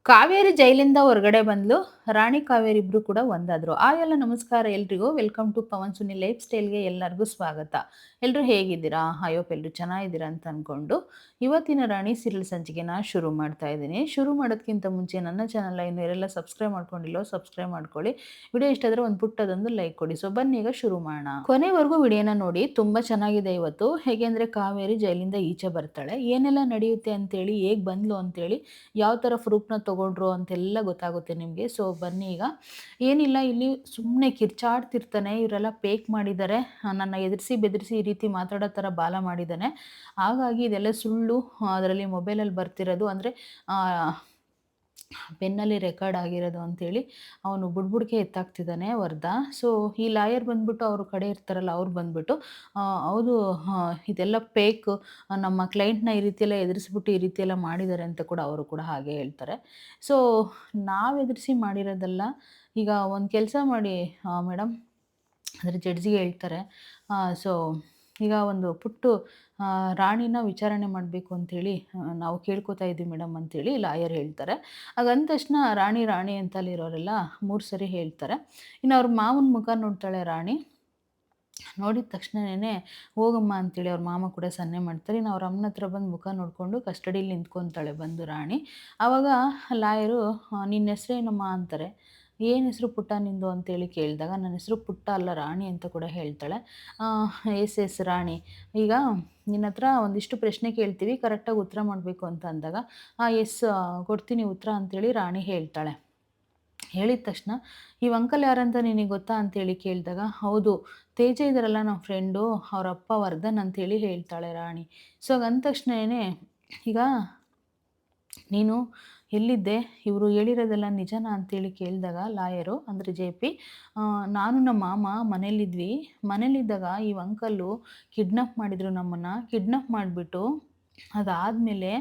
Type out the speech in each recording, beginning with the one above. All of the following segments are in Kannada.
ಕಾವೇರಿ ಜೈಲಿಂದ ಹೊರಗಡೆ ಬಂದ್ಲು. ರಾಣಿ ಕಾವೇರಿ ಇಬ್ರು ಕೂಡ ಒಂದಾದ್ರು. ಎಲ್ಲ ನಮಸ್ಕಾರ ಎಲ್ರಿಗೂ. Welcome to Pavan Suni life ಸ್ಟೈಲ್‌ಗೆ ಎಲ್ಲರಿಗೂ ಸ್ವಾಗತ. ಎಲ್ರು ಹೇಗಿದ್ದೀರಾ? ಐ ಹೋಪ್ ಎಲ್ರು ಚೆನ್ನಾಗಿದ್ದೀರಾ ಅಂತ ಅನ್ಕೊಂಡು ಇವತ್ತಿನ ರಾಣಿ ಸೀರಿಯಲ್ ಸಂಚಿಕೆನ ಶುರು ಮಾಡ್ತಾ ಇದ್ದೀನಿ. ಶುರು ಮಾಡೋದಕ್ಕಿಂತ ಮುಂಚೆ ನನ್ನ ಚಾನಲ್‌ನ ಇನ್ನು ಯಾರೆಲ್ಲ ಸಬ್ಸ್ಕ್ರೈಬ್ ಮಾಡ್ಕೊಂಡಿಲ್ಲೋ ಸಬ್ಸ್ಕ್ರೈಬ್ ಮಾಡ್ಕೊಳ್ಳಿ. ವಿಡಿಯೋ ಇಷ್ಟ ಆದ್ರೆ ಒಂದು ಪುಟ್ಟದೊಂದು ಲೈಕ್ ಕೊಡಿ. ಸೊ ಬನ್ನಿ ಈಗ ಶುರು ಮಾಡೋಣ. ಕೊನೆವರೆಗೂ ವಿಡಿಯೋನ ನೋಡಿ. ತುಂಬಾ ಚೆನ್ನಾಗಿದೆ ಇವತ್ತು. ಹೇಗೆಂದ್ರೆ ಕಾವೇರಿ ಜೈಲಿಂದ ಈಚೆ ಬರ್ತಾಳೆ. ಏನೆಲ್ಲ ನಡೆಯುತ್ತೆ ಅಂತೇಳಿ, ಹೇಗೆ ಬಂದ್ಲು ಅಂತೇಳಿ, ಯಾವ ಥರ ಪ್ರೂಫ್‌ನ ತಗೊಂಡ್ರು ಅಂತೆಲ್ಲ ಗೊತ್ತಾಗುತ್ತೆ ನಿಮಗೆ. ಸೊ ಬನ್ನಿ ಈಗ. ಏನಿಲ್ಲ, ಇಲ್ಲಿ ಸುಮ್ಮನೆ ಕಿರ್ಚಾಡ್ತಿರ್ತಾನೆ. ಇವರೆಲ್ಲ ಫೇಕ್ ಮಾಡಿದ್ದಾರೆ, ನನ್ನ ಎದುರಿಸಿ ಬೆದರಿಸಿ ಈ ರೀತಿ ಮಾತಾಡೋ ಥರ ಬಾಲ ಮಾಡಿದ್ದಾನೆ. ಹಾಗಾಗಿ ಇದೆಲ್ಲ ಸುಳ್ಳು. ಅದರಲ್ಲಿ ಮೊಬೈಲಲ್ಲಿ ಬರ್ತಿರೋದು ಅಂದರೆ ಪೆನ್ನಲ್ಲಿ ರೆಕಾರ್ಡ್ ಆಗಿರೋದು ಅಂತೇಳಿ ಅವನು ಬುಡ್ಬುಡ್ಕೆ ಎತ್ತಾಕ್ತಿದ್ದಾನೆ ವರ್ಧ. ಸೊ ಈ ಲಾಯರ್ ಬಂದ್ಬಿಟ್ಟು ಅವ್ರ ಕಡೆ ಇರ್ತಾರಲ್ಲ, ಅವ್ರು ಬಂದ್ಬಿಟ್ಟು ಹೌದು, ಇದೆಲ್ಲ ಫೇಕ್, ನಮ್ಮ ಕ್ಲೈಂಟ್ನ ಈ ರೀತಿ ಎಲ್ಲ ಎದುರಿಸ್ಬಿಟ್ಟು ಈ ರೀತಿ ಎಲ್ಲ ಮಾಡಿದ್ದಾರೆ ಅಂತ ಕೂಡ ಅವರು ಕೂಡ ಹಾಗೆ ಹೇಳ್ತಾರೆ. ಸೊ ನಾವು ಎದುರಿಸಿ ಮಾಡಿರೋದಲ್ಲ. ಈಗ ಒಂದು ಕೆಲಸ ಮಾಡಿ ಮೇಡಮ್, ಅಂದರೆ ಜಡ್ಜಿಗೆ ಹೇಳ್ತಾರೆ. ಸೊ ಈಗ ಒಂದು ಪುಟ್ಟು ರಾಣಿನ ವಿಚಾರಣೆ ಮಾಡಬೇಕು ಅಂಥೇಳಿ ನಾವು ಕೇಳ್ಕೊತಾ ಇದ್ದೀವಿ ಮೇಡಮ್ ಅಂತೇಳಿ ಲಾಯರ್ ಹೇಳ್ತಾರೆ. ಅಂದ ತಕ್ಷಣ ರಾಣಿ ರಾಣಿ ಅಂತಲ್ಲಿರೋರೆಲ್ಲ 3 ಸರಿ ಹೇಳ್ತಾರೆ. ಇನ್ನು ಅವ್ರ ಮಾವನ ಮುಖ ನೋಡ್ತಾಳೆ ರಾಣಿ. ನೋಡಿದ ತಕ್ಷಣನೇ ಹೋಗಮ್ಮ ಅಂತೇಳಿ ಅವ್ರ ಮಾಮ ಕೂಡ ಸನ್ನೆ ಮಾಡ್ತಾರೆ. ಇನ್ನು ಅವ್ರ ಅಮ್ಮನ ಹತ್ರ ಬಂದು ಮುಖ ನೋಡಿಕೊಂಡು ಕಸ್ಟಡಿಯಲ್ಲಿ ನಿಂತ್ಕೊತಾಳೆ ಬಂದು ರಾಣಿ. ಆವಾಗ ಲಾಯರು ನಿನ್ನ ಹೆಸರೇನಮ್ಮ ಅಂತಾರೆ. ಏನು ಹೆಸರು ಪುಟ್ಟ ನಿಂದು ಅಂತೇಳಿ ಕೇಳಿದಾಗ, ನನ್ನ ಹೆಸರು ಪುಟ್ಟ ಅಲ್ಲ ರಾಣಿ ಅಂತ ಕೂಡ ಹೇಳ್ತಾಳೆ. ಎಸ್ ರಾಣಿ, ಈಗ ನಿನ್ನ ಹತ್ರ ಒಂದಿಷ್ಟು ಪ್ರಶ್ನೆ ಕೇಳ್ತೀವಿ, ಕರೆಕ್ಟಾಗಿ ಉತ್ತರ ಮಾಡಬೇಕು ಅಂತ ಅಂದಾಗ, ಎಸ್ ಕೊಡ್ತೀನಿ ಉತ್ತರ ಅಂತೇಳಿ ರಾಣಿ ಹೇಳ್ತಾಳೆ. ಹೇಳಿದ ತಕ್ಷಣ, "ಈ ಅಂಕಲ್ ಯಾರಂತ ನಿನಗೆ ಗೊತ್ತಾ?" ಅಂತೇಳಿ ಕೇಳಿದಾಗ, "ಹೌದು, ತೇಜ ಇದ್ದಾರಲ್ಲ ನಮ್ಮ ಫ್ರೆಂಡು, ಅವ್ರ ಅಪ್ಪ ವರ್ಧನ್" ಅಂತೇಳಿ ಹೇಳ್ತಾಳೆ ರಾಣಿ. ಸೊ ಅಂದ ತಕ್ಷಣನೇ, "ಈಗ ನೀನು ಎಲ್ಲಿದ್ದೆ? ಇವರು ಹೇಳಿರೋದೆಲ್ಲ ನಿಜನಾ?" ಅಂತೇಳಿ ಕೇಳಿದಾಗ ಲಾಯರು ಅಂದರೆ ಜೆ.ಪಿ, "ನಾನು ನಮ್ಮ ಮಾಮ ಮನೇಲಿದ್ವಿ. ಮನೇಲಿದ್ದಾಗ ಈ ಅಂಕಲ್ಲು ಕಿಡ್ನಾಪ್ ಮಾಡಿದರು ನಮ್ಮನ್ನು. ಕಿಡ್ನಾಪ್ ಮಾಡಿಬಿಟ್ಟು ಅದಾದಮೇಲೆ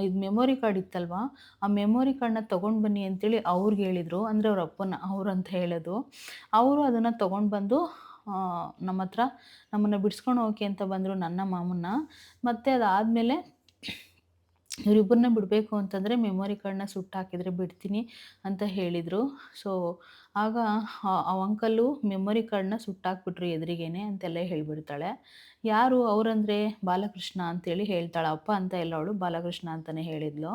ಇದು ಮೆಮೊರಿ ಕಾರ್ಡ್ ಇತ್ತಲ್ವ, ಆ ಮೆಮೊರಿ ಕಾರ್ಡ್‌ನ ತೊಗೊಂಡು ಬನ್ನಿ ಅಂತೇಳಿ ಅವ್ರಿಗೆ ಹೇಳಿದರು." ಅಂದರೆ ಅವ್ರ ಅಪ್ಪನ, ಅವ್ರು ಅಂತ ಹೇಳೋದು. ಅವರು ಅದನ್ನು ತೊಗೊಂಡು ಬಂದು ನಮ್ಮ ಹತ್ರ ನಮ್ಮನ್ನು ಬಿಡಿಸ್ಕೊಂಡು ಹೋಗೋಕ್ಕೆ ಅಂತ ಬಂದರು, ನನ್ನ ಮಾಮನ್ನ. ಮತ್ತು ಅದಾದಮೇಲೆ ಇವರಿಬ್ಬರನ್ನ ಬಿಡಬೇಕು ಅಂತಂದರೆ ಮೆಮೊರಿ ಕಾರ್ಡ್‌ನ ಸುಟ್ಟಾಕಿದರೆ ಬಿಡ್ತೀನಿ ಅಂತ ಹೇಳಿದರು. ಸೊ ಆಗ ಆ ಅಂಕಲ್ಲು ಮೆಮೊರಿ ಕಾರ್ಡ್‌ನ ಸುಟ್ಟಾಕ್ಬಿಟ್ರು ಎದುರಿಗೇನೆ ಅಂತೆಲ್ಲ ಹೇಳಿಬಿಡ್ತಾಳೆ. ಯಾರು ಅವರಂದರೆ ಬಾಲಕೃಷ್ಣ ಅಂತೇಳಿ ಹೇಳ್ತಾಳೆ. ಅಪ್ಪ ಅಂತ ಎಲ್ಲ ಅವಳು ಬಾಲಕೃಷ್ಣ ಅಂತಲೇ ಹೇಳಿದ್ಲು.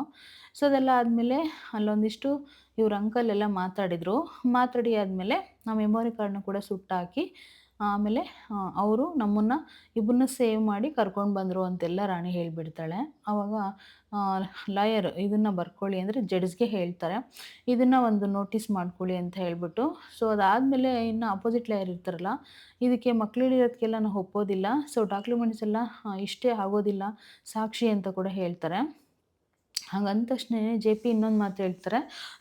ಸೊ ಅದೆಲ್ಲ ಆದಮೇಲೆ ಅಲ್ಲೊಂದಿಷ್ಟು ಇವ್ರ ಅಂಕಲ್ ಎಲ್ಲ ಮಾತಾಡಿದರು. ಮಾತಾಡಿ ಆದಮೇಲೆ ಆ ಮೆಮೊರಿ ಕಾರ್ಡ್‌ನ ಕೂಡ ಸುಟ್ಟಾಕಿ ಆಮೇಲೆ ಅವರು ನಮ್ಮನ್ನು ಇಬ್ಬರನ್ನ ಸೇವ್ ಮಾಡಿ ಕರ್ಕೊಂಡು ಬಂದರು ಅಂತೆಲ್ಲ ರಾಣಿ ಹೇಳಿಬಿಡ್ತಾಳೆ. ಆವಾಗ ಲಾಯರ್ ಇದನ್ನು ಬರ್ಕೊಳ್ಳಿ ಅಂದರೆ ಜಡ್ಜ್‌ಗೆ ಹೇಳ್ತಾರೆ. ಇದನ್ನು ಒಂದು ನೋಟಿಸ್ ಮಾಡ್ಕೊಳ್ಳಿ ಅಂತ ಹೇಳ್ಬಿಟ್ಟು. ಸೊ ಅದಾದಮೇಲೆ ಇನ್ನು ಅಪೋಸಿಟ್ ಲಾಯರ್ ಇರ್ತಾರಲ್ಲ, ಇದಕ್ಕೆ ಮಕ್ಕಳಿರೋದಕ್ಕೆಲ್ಲ ನಾವು ಒಪ್ಪೋದಿಲ್ಲ. ಸೊ ಡಾಕ್ಯುಮೆಂಟ್ಸ್ ಎಲ್ಲ ಇಷ್ಟೇ ಆಗೋದಿಲ್ಲ ಸಾಕ್ಷಿ ಅಂತ ಕೂಡ ಹೇಳ್ತಾರೆ. ಹಾಗಂದ ತಕ್ಷಣನೇ ಜೆ.ಪಿ ಇನ್ನೊಂದು ಮಾತು ಹೇಳ್ತಾರೆ.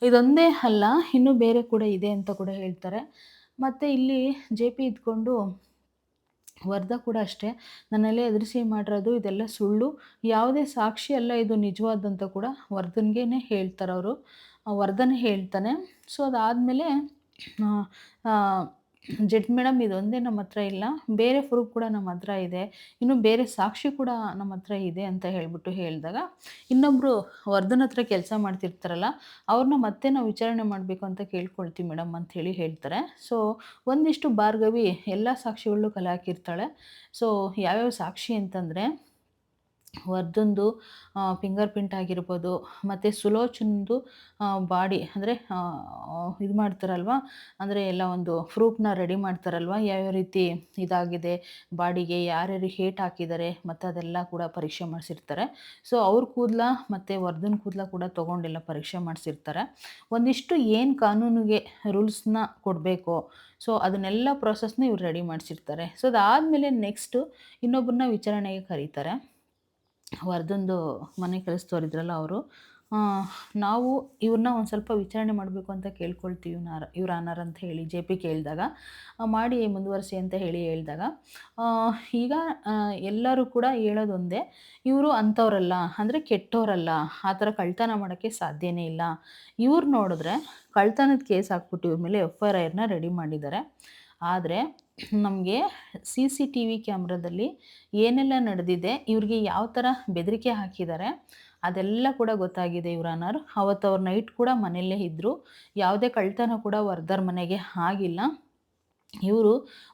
ಇದೊಂದೇ ಅಲ್ಲ, ಇನ್ನೂ ಬೇರೆ ಕೂಡ ಇದೆ ಅಂತ ಕೂಡ ಹೇಳ್ತಾರೆ. ಮತ್ತು ಇಲ್ಲಿ ಜೆ.ಪಿ ಇದ್ಕೊಂಡು, ವರ್ಧ ಕೂಡ ಅಷ್ಟೇ, ನನ್ನೆಲ್ಲ ಎದುರಿಸಿ ಮಾಡಿರೋದು ಇದೆಲ್ಲ ಸುಳ್ಳು, ಯಾವುದೇ ಸಾಕ್ಷಿ ಅಲ್ಲ ಇದು ನಿಜವಾದಂತ ಕೂಡ ವರ್ಧನ್ಗೇನೆ ಹೇಳ್ತಾರವರು. ವರ್ಧನ್ ಹೇಳ್ತಾನೆ. ಸೊ ಅದಾದಮೇಲೆ ಜಡ್ಜ್ ಮೇಡಮ್, ಇದೊಂದೇ ನಮ್ಮ ಹತ್ರ ಇಲ್ಲ, ಬೇರೆ ಪ್ರೂಫ್ ಕೂಡ ನಮ್ಮ ಹತ್ರ ಇದೆ, ಇನ್ನು ಬೇರೆ ಸಾಕ್ಷಿ ಕೂಡ ನಮ್ಮ ಹತ್ರ ಇದೆ ಅಂತ ಹೇಳ್ಬಿಟ್ಟು ಹೇಳಿದಾಗ, ಇನ್ನೊಬ್ಬರು ವರ್ಧನ್ ಹತ್ರ ಕೆಲಸ ಮಾಡ್ತಿರ್ತಾರಲ್ಲ, ಅವ್ರನ್ನ ಮತ್ತೆ ನಾವು ವಿಚಾರಣೆ ಮಾಡಬೇಕು ಅಂತ ಕೇಳ್ಕೊಳ್ತೀವಿ ಮೇಡಮ್ ಅಂಥೇಳಿ ಹೇಳ್ತಾರೆ. ಸೊ ಒಂದಿಷ್ಟು ಭಾರ್ಗವಿ ಎಲ್ಲ ಸಾಕ್ಷಿಗಳು ಕಲೆ ಹಾಕಿರ್ತಾಳೆ. ಸೊ ಯಾವ್ಯಾವ ಸಾಕ್ಷಿ ಅಂತಂದರೆ, ವರ್ಧನ್‌ದು ಫಿಂಗರ್ ಪ್ರಿಂಟ್ ಆಗಿರ್ಬೋದು, ಮತ್ತು ಸುಲೋಚನ್‌ದು ಬಾಡಿ ಅಂದರೆ ಇದು ಮಾಡ್ತಾರಲ್ವ, ಅಂದರೆ ಎಲ್ಲ ಒಂದು ಪ್ರೂಫ್‌ನ ರೆಡಿ ಮಾಡ್ತಾರಲ್ವ, ಯಾವ್ಯಾವ ರೀತಿ ಇದಾಗಿದೆ ಬಾಡಿಗೆ, ಯಾರ್ಯಾರಿಗೆ ಏಟ್ ಹಾಕಿದ್ದಾರೆ ಮತ್ತು ಅದೆಲ್ಲ ಕೂಡ ಪರೀಕ್ಷೆ ಮಾಡಿಸಿರ್ತಾರೆ. ಸೊ ಅವ್ರ ಕೂದಲ ಮತ್ತು ವರ್ಧನ್ ಕೂದಲ ಕೂಡ ತೊಗೊಂಡೆಲ್ಲ ಪರೀಕ್ಷೆ ಮಾಡಿಸಿರ್ತಾರೆ. ಒಂದಿಷ್ಟು ಏನು ಕಾನೂನಿಗೆ ರೂಲ್ಸ್‌ನ ಕೊಡಬೇಕು, ಸೊ ಅದನ್ನೆಲ್ಲ ಪ್ರೊಸೆಸ್‌ನ ಇವ್ರು ರೆಡಿ ಮಾಡಿಸಿರ್ತಾರೆ. ಸೊ ಅದಾದಮೇಲೆ ನೆಕ್ಸ್ಟು ಇನ್ನೊಬ್ಬರನ್ನ ವಿಚಾರಣೆಗೆ ಕರೀತಾರೆ. ವರ್ಧನ್‌ದು ಮನೆ ಕೆಲಸದವ್ರಿದ್ರಲ್ಲ ಅವರು, ನಾವು ಇವ್ರನ್ನ ಒಂದು ಸ್ವಲ್ಪ ವಿಚಾರಣೆ ಮಾಡಬೇಕು ಅಂತ ಕೇಳ್ಕೊಳ್ತೀವಿ ಯುವರ್ ಆನರ್ ಅಂತ ಹೇಳಿ ಜೆ.ಪಿ ಕೇಳಿದಾಗ, ಮಾಡಿ ಮುಂದುವರಿಸಿ ಅಂತ ಹೇಳಿದಾಗ, ಈಗ ಎಲ್ಲರೂ ಕೂಡ ಹೇಳೋದೊಂದೇ, ಇವರು ಅಂಥವ್ರಲ್ಲ, ಅಂದರೆ ಕೆಟ್ಟವರಲ್ಲ, ಆ ಥರ ಕಳ್ಳತನ ಮಾಡೋಕ್ಕೆ ಸಾಧ್ಯನೇ ಇಲ್ಲ. ಇವ್ರು ನೋಡಿದ್ರೆ ಕಳ್ಳತನದ ಕೇಸ್ ಹಾಕ್ಬಿಟ್ಟು ಇವ್ರ ಮೇಲೆ FIRನ ರೆಡಿ ಮಾಡಿದ್ದಾರೆ. ಆದರೆ ನಮಗೆ CCTV ಕ್ಯಾಮ್ರಾದಲ್ಲಿ ಏನೆಲ್ಲ ನಡೆದಿದೆ, ಇವ್ರಿಗೆ ಯಾವ ಥರ ಬೆದರಿಕೆ ಹಾಕಿದ್ದಾರೆ, ಅದೆಲ್ಲ ಕೂಡ ಗೊತ್ತಾಗಿದೆ ಯುವರ್ ಆನರ್. ಅವತ್ತು ಅವ್ರು ನೈಟ್ ಕೂಡ ಮನೆಯಲ್ಲೇ ಇದ್ದರು. ಯಾವುದೇ ಕಳ್ಳತನ ಕೂಡ ವರ್ದರ್ ಮನೆಗೆ ಆಗಿಲ್ಲ. ಇವರು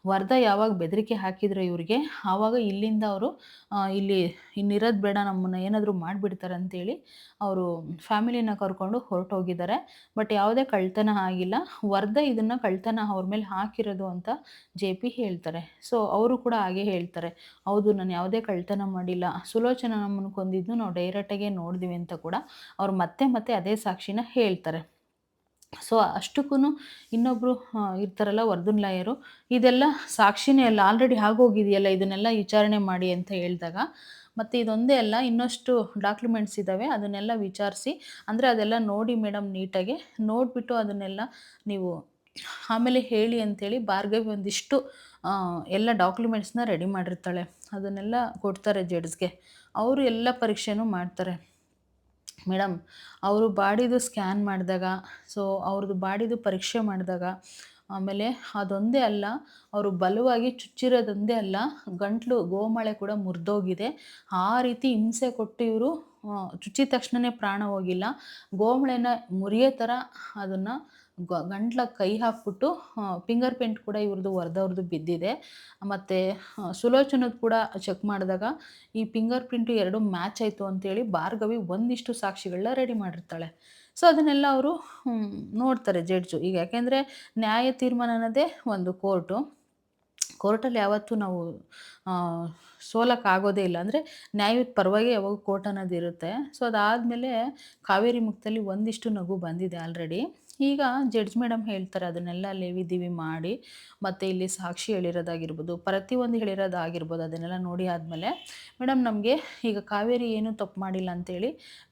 ವರ್ದ ಯಾವಾಗ ಬೆದರಿಕೆ ಹಾಕಿದ್ರು ಇವ್ರಿಗೆ, ಆವಾಗ ಇಲ್ಲಿಂದ ಅವರು ಇಲ್ಲಿ ಇನ್ನಿರೋದು ಬೇಡ ನಮ್ಮನ್ನ ಏನಾದರೂ ಮಾಡಿಬಿಡ್ತಾರೆ ಅಂತೇಳಿ ಅವರು ಫ್ಯಾಮಿಲಿನ ಕರ್ಕೊಂಡು ಹೊರಟೋಗಿದ್ದಾರೆ. ಬಟ್ ಯಾವುದೇ ಕಳ್ಳತನ ಆಗಿಲ್ಲ. ವರ್ದ ಇದನ್ನು ಕಳ್ಳತನ ಅವ್ರ ಮೇಲೆ ಹಾಕಿರೋದು ಅಂತ ಜೆ.ಪಿ ಹೇಳ್ತಾರೆ. ಸೊ ಅವರು ಕೂಡ ಹಾಗೆ ಹೇಳ್ತಾರೆ. ಹೌದು, ನಾನು ಯಾವುದೇ ಕಳ್ಳತನ ಮಾಡಿಲ್ಲ. ಸುಲೋಚನಾ ನಮ್ಮನ್ನು ಕೊಂದಿದ್ದು ನಾವು ಡೈರೆಕ್ಟಾಗೆ ನೋಡಿದ್ವಿ ಅಂತ ಕೂಡ ಅವ್ರು ಮತ್ತೆ ಮತ್ತೆ ಅದೇ ಸಾಕ್ಷಿನ ಹೇಳ್ತಾರೆ. ಸೊ ಅಷ್ಟಕ್ಕೂ ಇನ್ನೊಬ್ಬರು ಇರ್ತಾರಲ್ಲ ವರ್ದನ್ ಲಾಯರು, ಇದೆಲ್ಲ ಸಾಕ್ಷಿನೇ ಅಲ್ಲ, ಆಲ್ರೆಡಿ ಆಗೋಗಿದೆಯಲ್ಲ, ಇದನ್ನೆಲ್ಲ ವಿಚಾರಣೆ ಮಾಡಿ ಅಂತ ಹೇಳಿದಾಗ, ಮತ್ತು ಇದೊಂದೇ ಅಲ್ಲ ಇನ್ನಷ್ಟು ಡಾಕ್ಯುಮೆಂಟ್ಸ್ ಇದ್ದಾವೆ, ಅದನ್ನೆಲ್ಲ ವಿಚಾರಿಸಿ, ಅಂದರೆ ಅದೆಲ್ಲ ನೋಡಿ ಮೇಡಮ್ ನೀಟಾಗಿ ನೋಡಿಬಿಟ್ಟು ಅದನ್ನೆಲ್ಲ ನೀವು ಆಮೇಲೆ ಹೇಳಿ ಅಂಥೇಳಿ ಭಾರ್ಗವಿ ಒಂದಿಷ್ಟು ಎಲ್ಲ ಡಾಕ್ಯುಮೆಂಟ್ಸ್ನ ರೆಡಿ ಮಾಡಿರ್ತಾಳೆ. ಅದನ್ನೆಲ್ಲ ಕೊಡ್ತಾರೆ ಜಡ್ಜ್ಗೆ. ಅವರು ಎಲ್ಲ ಪರೀಕ್ಷೆನೂ ಮಾಡ್ತಾರೆ. ಮೇಡಮ್, ಅವರು ಬಾಡಿದು ಸ್ಕ್ಯಾನ್ ಮಾಡಿದಾಗ, ಸೊ ಅವ್ರದ್ದು ಬಾಡಿದು ಪರೀಕ್ಷೆ ಮಾಡಿದಾಗ, ಆಮೇಲೆ ಅದೊಂದೇ ಅಲ್ಲ, ಅವರು ಬಲವಾಗಿ ಚುಚ್ಚಿರೋದೊಂದೇ ಅಲ್ಲ, ಗಂಟ್ಲು ಗೋಮಳೆ ಕೂಡ ಮುರಿದೋಗಿದೆ. ಆ ರೀತಿ ಹಿಂಸೆ ಕೊಟ್ಟು ಇವರು ಚುಚ್ಚಿದ ತಕ್ಷಣವೇ ಪ್ರಾಣ ಹೋಗಿಲ್ಲ. ಗೋಮಳೆನ ಮುರಿಯೋ ಥರ ಅದನ್ನು ಗಂಟ್ಲಿಗೆ ಕೈ ಹಾಕ್ಬಿಟ್ಟು ಫಿಂಗರ್ ಪ್ರಿಂಟ್ ಕೂಡ ಇವ್ರದ್ದು ವರ್ದವ್ರದ್ದು ಬಿದ್ದಿದೆ. ಮತ್ತು ಸುಲೋಚನದ್ದು ಕೂಡ ಚೆಕ್ ಮಾಡಿದಾಗ ಈ ಫಿಂಗರ್ ಪ್ರಿಂಟು ಎರಡು ಮ್ಯಾಚ್ ಆಯಿತು ಅಂತೇಳಿ ಭಾರ್ಗವಿ ಒಂದಿಷ್ಟು ಸಾಕ್ಷಿಗಳನ್ನ ರೆಡಿ ಮಾಡಿರ್ತಾಳೆ. ಸೊ ಅದನ್ನೆಲ್ಲ ಅವರು ನೋಡ್ತಾರೆ ಜಡ್ಜು. ಈಗ ಯಾಕೆಂದರೆ ನ್ಯಾಯ ತೀರ್ಮಾನ ಅನ್ನೋದೇ ಒಂದು ಕೋರ್ಟಲ್ಲಿ ಯಾವತ್ತೂ ನಾವು ಸೋಲಕ್ಕಾಗೋದೇ ಇಲ್ಲ. ಅಂದರೆ ನ್ಯಾಯದ ಪರವಾಗಿ ಯಾವಾಗ ಕೋರ್ಟ್ ಅನ್ನೋದು ಇರುತ್ತೆ. ಸೊ ಅದಾದಮೇಲೆ ಕಾವೇರಿ ಮುಖದಲ್ಲಿ ಒಂದಿಷ್ಟು ನಗು ಬಂದಿದೆ ಆಲ್ರೆಡಿ. ಈಗ ಜಡ್ಜ್ ಮೇಡಮ್ ಹೇಳ್ತಾರೆ ಅದನ್ನೆಲ್ಲ ಲೇವಿದೀವಿ ಮಾಡಿ, ಮತ್ತು ಇಲ್ಲಿ ಸಾಕ್ಷಿ ಹೇಳಿರೋದಾಗಿರ್ಬೋದು, ಪ್ರತಿಯೊಂದು ಹೇಳಿರೋದಾಗಿರ್ಬೋದು, ಅದನ್ನೆಲ್ಲ ನೋಡಿ ಆದಮೇಲೆ ಮೇಡಮ್ ನಮಗೆ ಈಗ ಕಾವೇರಿ ಏನೂ ತಪ್ಪು ಮಾಡಿಲ್ಲ ಅಂತೇಳಿ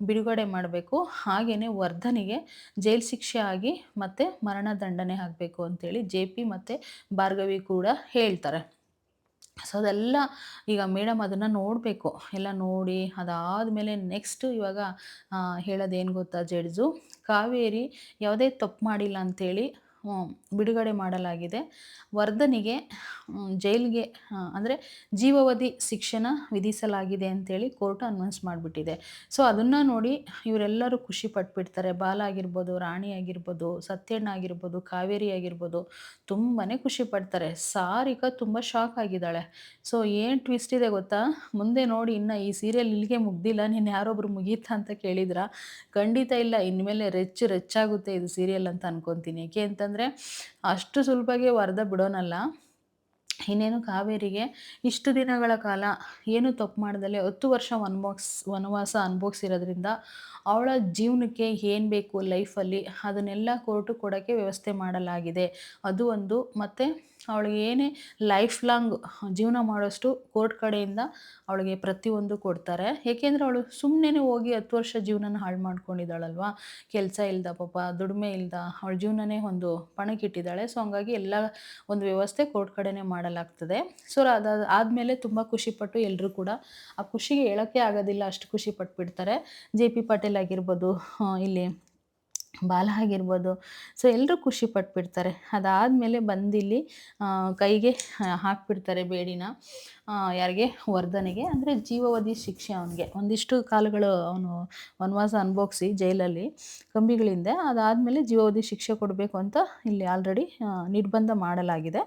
ಬಿಡುಗಡೆ ಮಾಡಬೇಕು. ಹಾಗೆಯೇ ವರ್ಧನಿಗೆ ಜೈಲು ಶಿಕ್ಷೆ ಆಗಿ ಮತ್ತು ಮರಣದಂಡನೆ ಆಗಬೇಕು ಅಂತೇಳಿ ಜೆ.ಪಿ ಮತ್ತು ಭಾರ್ಗವಿ ಕೂಡ ಹೇಳ್ತಾರೆ. ಸೊ ಅದೆಲ್ಲ ಈಗ ಮೇಡಮ್ ಅದನ್ನು ನೋಡಬೇಕು. ಎಲ್ಲ ನೋಡಿ ಅದಾದಮೇಲೆ ನೆಕ್ಸ್ಟು ಇವಾಗ ಹೇಳೋದೇನು ಗೊತ್ತಾ ಜಡ್ಜು, ಕಾವೇರಿ ಯಾವುದೇ ತಪ್ಪು ಮಾಡಿಲ್ಲ ಅಂಥೇಳಿ ಬಿಡುಗಡೆ ಮಾಡಲಾಗಿದೆ. ವರ್ಧನಿಗೆ ಜೈಲಿಗೆ ಅಂದರೆ ಜೀವಾವಧಿ ಶಿಕ್ಷೆನ ವಿಧಿಸಲಾಗಿದೆ ಅಂತೇಳಿ ಕೋರ್ಟ್ ಅನೌನ್ಸ್ ಮಾಡಿಬಿಟ್ಟಿದೆ. ಸೊ ಅದನ್ನು ನೋಡಿ ಇವರೆಲ್ಲರೂ ಖುಷಿ ಪಟ್ಬಿಡ್ತಾರೆ. ಬಾಲ ಆಗಿರ್ಬೋದು, ರಾಣಿ ಆಗಿರ್ಬೋದು, ಸತ್ಯಣ್ಣ ಆಗಿರ್ಬೋದು, ಕಾವೇರಿ ಆಗಿರ್ಬೋದು, ತುಂಬಾ ಖುಷಿ ಪಡ್ತಾರೆ. ಸಾರಿಕಾ ತುಂಬ ಶಾಕ್ ಆಗಿದ್ದಾಳೆ. ಸೊ ಏನು ಟ್ವಿಸ್ಟ್ ಇದೆ ಗೊತ್ತಾ, ಮುಂದೆ ನೋಡಿ ಇನ್ನು ಈ ಸೀರಿಯಲ್ ಇಲ್ಲಿಗೆ ಮುಗ್ದಿಲ್ಲ, ನೀನು ಯಾರೊಬ್ರು ಮುಗೀತಾ ಅಂತ ಕೇಳಿದ್ರ, ಖಂಡಿತ ಇಲ್ಲ, ಇನ್ಮೇಲೆ ರೆಚ್ಚಾಗುತ್ತೆ ಇದು ಸೀರಿಯಲ್ ಅಂತ ಅನ್ಕೊತೀನಿ. ಏಕೆ ಅಂತಂದರೆ ಅಷ್ಟು ಸುಲಭವಾಗಿ ವರದ ಬಿಡೋನಲ್ಲ. ಇನ್ನೇನು ಕಾವೇರಿಗೆ ಇಷ್ಟು ದಿನಗಳ ಕಾಲ ಏನು ತಪ್ಪು ಮಾಡ್ದಲೆ 10 ವರ್ಷ ವನವಾಸ ಅನುಭವಿಸಿರೋದ್ರಿಂದ ಅವಳ ಜೀವನಕ್ಕೆ ಏನು ಬೇಕು ಲೈಫಲ್ಲಿ ಅದನ್ನೆಲ್ಲ ಕೋರ್ಟು ಕೊಡೋಕ್ಕೆ ವ್ಯವಸ್ಥೆ ಮಾಡಲಾಗಿದೆ. ಅದು ಒಂದು. ಮತ್ತು ಅವಳಿಗೆ ಏನೇ ಲೈಫ್ ಲಾಂಗ್ ಜೀವನ ಮಾಡೋಷ್ಟು ಕೋರ್ಟ್ ಕಡೆಯಿಂದ ಅವಳಿಗೆ ಪ್ರತಿಯೊಂದು ಕೊಡ್ತಾರೆ. ಏಕೆಂದರೆ ಅವಳು ಸುಮ್ಮನೆ ಹೋಗಿ 10 ವರ್ಷ ಜೀವನನ ಹಾಳು ಮಾಡ್ಕೊಂಡಿದ್ದಾಳಲ್ವ. ಕೆಲಸ ಇಲ್ದ ಪಾಪ, ದುಡಿಮೆ ಇಲ್ದ ಅವಳ ಜೀವನನೇ ಒಂದು ಪಣಕ್ಕಿಟ್ಟಿದ್ದಾಳೆ. ಸೊ ಹಂಗಾಗಿ ಎಲ್ಲ ಒಂದು ವ್ಯವಸ್ಥೆ ಕೋರ್ಟ್ ಕಡೆನೇ ಮಾಡಲಾಗ್ತದೆ. ಸೊ ಆದಮೇಲೆ ತುಂಬ ಖುಷಿಪಟ್ಟು ಎಲ್ಲರೂ ಕೂಡ ಆ ಖುಷಿಗೆ ಹೇಳೋಕ್ಕೆ ಆಗೋದಿಲ್ಲ, ಅಷ್ಟು ಖುಷಿ ಪಟ್ಬಿಡ್ತಾರೆ. ಜೆ.ಪಿ. ಪಾಟೀಲ್ ಆಗಿರ್ಬೋದು, ಇಲ್ಲಿ ಬಾಲ ಆಗಿರ್ಬೋದು, ಸೊ ಎಲ್ಲರೂ ಖುಷಿ ಪಟ್ಬಿಡ್ತಾರೆ. ಅದಾದಮೇಲೆ ಬಂದಿಲ್ಲಿ ಕೈಗೆ ಹಾಕ್ಬಿಡ್ತಾರೆ ಬೇಡಿನ. ಯಾರಿಗೆ, ವರ್ಧನಿಗೆ. ಅಂದರೆ ಜೀವಾವಧಿ ಶಿಕ್ಷೆ ಅವನಿಗೆ. ಒಂದಿಷ್ಟು ಕಾಲಗಳು ಅವನು ವನವಾಸ ಅನುಭವಿಸಿ ಜೈಲಲ್ಲಿ ಕಂಬಿಗಳಿಂದ, ಅದಾದಮೇಲೆ ಜೀವಾವಧಿ ಶಿಕ್ಷೆ ಕೊಡಬೇಕು ಅಂತ ಇಲ್ಲಿ ಆಲ್ರೆಡಿ ನಿರ್ಬಂಧ ಮಾಡಲಾಗಿದೆ.